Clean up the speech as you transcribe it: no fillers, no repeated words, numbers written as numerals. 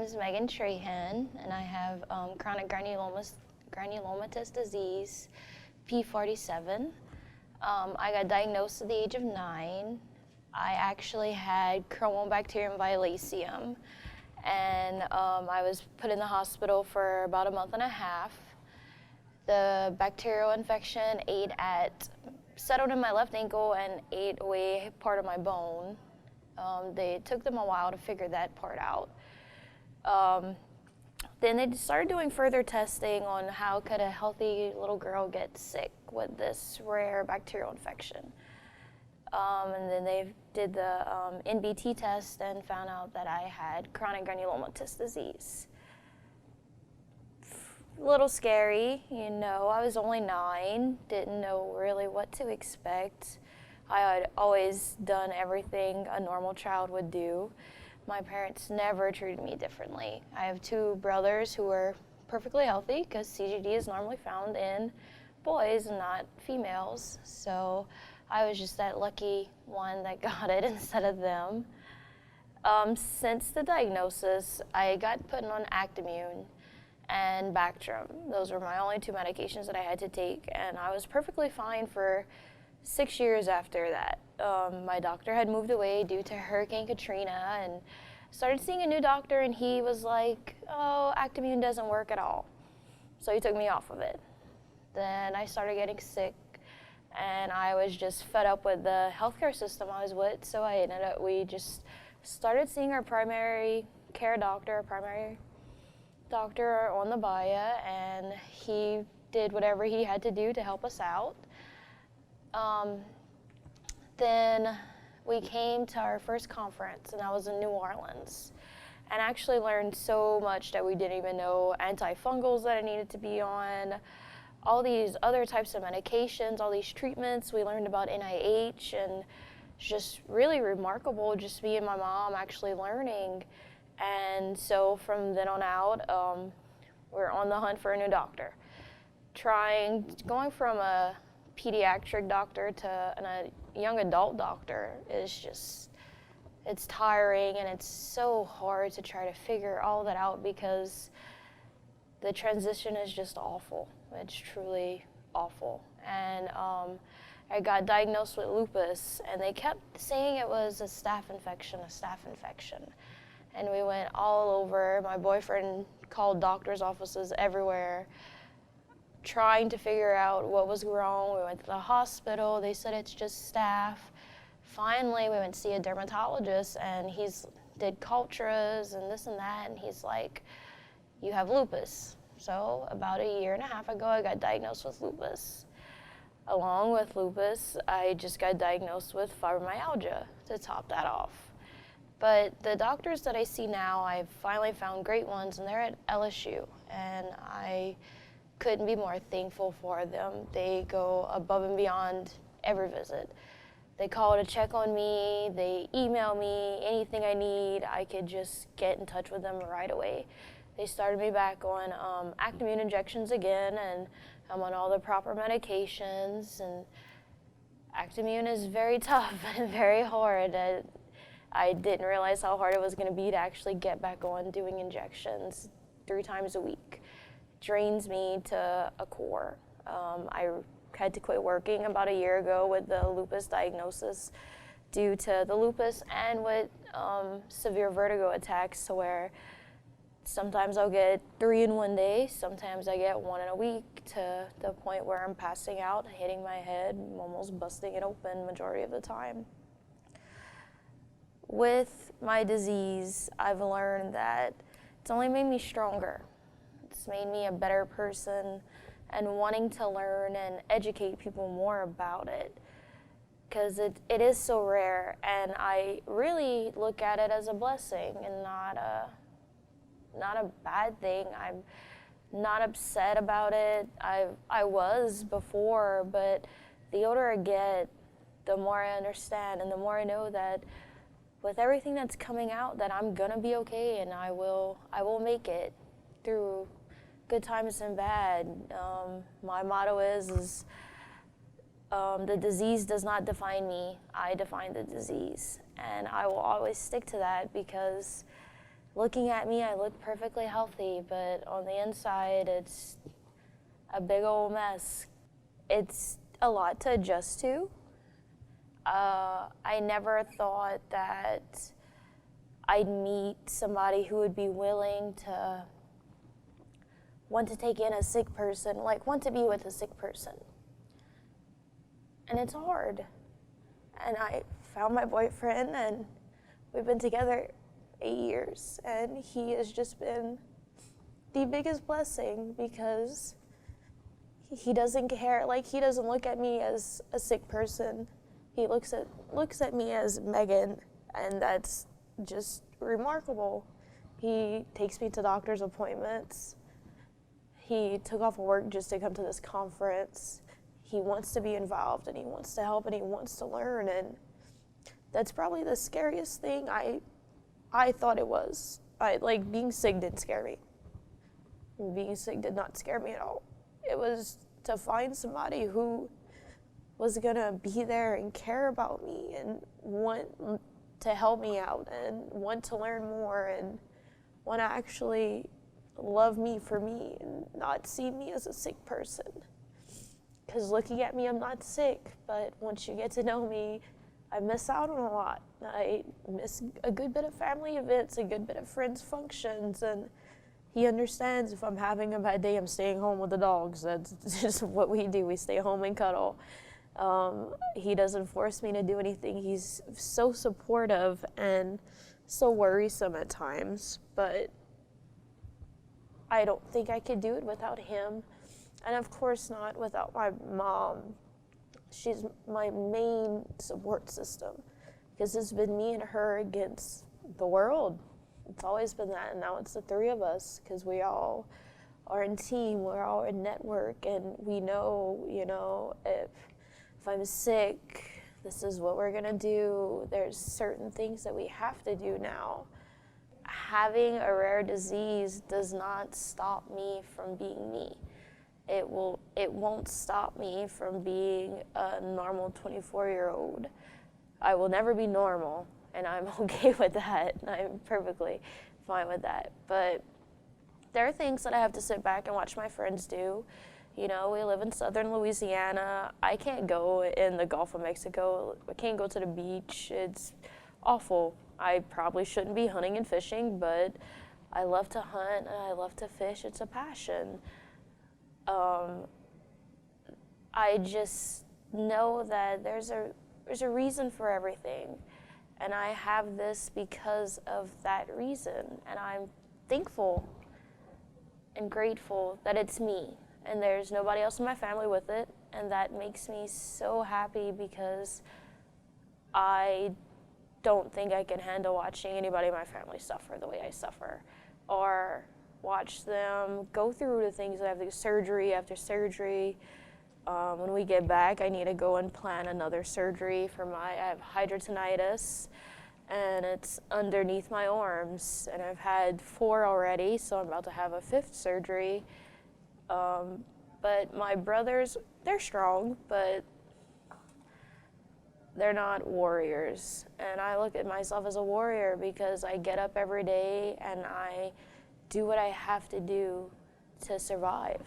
is Trahan, and I have chronic granulomatous disease, P47. I got diagnosed at the age of 9. I actually had Chromobacterium violaceum, and I was put in the hospital for about a month and a half. The bacterial infection settled in my left ankle and ate away part of my bone. It took them a while to figure that part out. Then they started doing further testing on how could a healthy little girl get sick with this rare bacterial infection. And then they did the NBT test and found out that I had chronic granulomatous disease. A little scary, I was only 9, didn't know really what to expect. I had always done everything a normal child would do. My parents never treated me differently. I have 2 brothers who were perfectly healthy because CGD is normally found in boys and not females. So I was just that lucky one that got it instead of them. Since the diagnosis, I got put on Actimune and Bactrim. Those were my only 2 medications that I had to take, and I was perfectly fine for 6 years after that. My doctor had moved away due to Hurricane Katrina, and started seeing a new doctor, and he was like, oh, Actimune doesn't work at all. So he took me off of it. Then I started getting sick, and I was just fed up with the healthcare system I was with, so we just started seeing our primary care doctor, primary doctor on the Bahia, and he did whatever he had to do to help us out. Then we came to our first conference, and that was in New Orleans, and actually learned so much that we didn't even know, antifungals that I needed to be on, all these other types of medications, all these treatments. We learned about NIH, and it's just really remarkable, just me and my mom actually learning. And so from then on out, we're on the hunt for a new doctor. Going from a pediatric doctor to a young adult doctor it's tiring, and it's so hard to try to figure all that out because the transition is just awful. It's truly awful. And I got diagnosed with lupus, and they kept saying it was a staph infection. And we went all over. My boyfriend called doctor's offices everywhere, trying to figure out what was wrong. We went to the hospital. They said it's just staph. Finally, we went to see a dermatologist, and he's did cultures and this and that, and he's like, you have lupus. So about a year and a half ago, I got diagnosed with lupus. Along with lupus, I just got diagnosed with fibromyalgia to top that off. But the doctors that I see now, I've finally found great ones, and they're at LSU, and I couldn't be more thankful for them. They go above and beyond every visit. They call to check on me, they email me, anything I need, I could just get in touch with them right away. They started me back on Actimune injections again, and I'm on all the proper medications, and Actimune is very tough and very hard. I didn't realize how hard it was going to be to actually get back on doing injections 3 times a week. Drains me to a core. I had to quit working about a year ago with the lupus diagnosis due to the lupus and with severe vertigo attacks, to where sometimes I'll get 3 in one day, sometimes I get 1 in a week, to the point where I'm passing out, hitting my head, almost busting it open majority of the time. With my disease, I've learned that it's only made me stronger. It's made me a better person, and wanting to learn and educate people more about it, because it is so rare, and I really look at it as a blessing and not a bad thing. I'm not upset about it. I was before, but the older I get, the more I understand, and the more I know that with everything that's coming out, that I'm gonna be okay, and I will make it through good times and bad. My motto is the disease does not define me, I define the disease. And I will always stick to that, because looking at me, I look perfectly healthy, but on the inside, it's a big old mess. It's a lot to adjust to. I never thought that I'd meet somebody who would be willing to want to take in a sick person, like want to be with a sick person. And it's hard. And I found my boyfriend, and we've been together 8 years, and he has just been the biggest blessing because he doesn't care. Like, he doesn't look at me as a sick person. He looks at me as Megan, and that's just remarkable. He takes me to doctor's appointments. He took off work just to come to this conference. He wants to be involved, and he wants to help, and he wants to learn, and that's probably the scariest thing I thought it was. Like, being sick didn't scare me. Being sick did not scare me at all. It was to find somebody who was gonna be there and care about me and want to help me out and want to learn more and want to actually love me for me and not see me as a sick person. Because looking at me, I'm not sick, but once you get to know me, I miss out on a lot. I miss a good bit of family events, a good bit of friends' functions, and he understands if I'm having a bad day, I'm staying home with the dogs. That's just what we do. We stay home and cuddle. He doesn't force me to do anything. He's so supportive and so worrisome at times, but I don't think I could do it without him. And of course not without my mom. She's my main support system because it's been me and her against the world. It's always been that, and now it's the three of us because we all are in team, we're all in network, and we know, if I'm sick, this is what we're gonna do. There's certain things that we have to do now. Having a rare disease does not stop me from being me. It won't stop me from being a normal 24-year-old. I will never be normal, and I'm okay with that. I'm perfectly fine with that. But there are things that I have to sit back and watch my friends do. We live in southern Louisiana. I can't go in the Gulf of Mexico. I can't go to the beach. It's awful. I probably shouldn't be hunting and fishing, but I love to hunt and I love to fish. It's a passion. I just know that there's a reason for everything, and I have this because of that reason, and I'm thankful and grateful that it's me, and there's nobody else in my family with it, and that makes me so happy because I don't think I can handle watching anybody in my family suffer the way I suffer, or watch them go through the things that I have to do, surgery after surgery. When we get back, I need to go and plan another surgery I have hydrotonitis, and it's underneath my arms, and I've had 4 already, so I'm about to have a 5th surgery. But my brothers, they're strong, but they're not warriors. And I look at myself as a warrior because I get up every day and I do what I have to do to survive.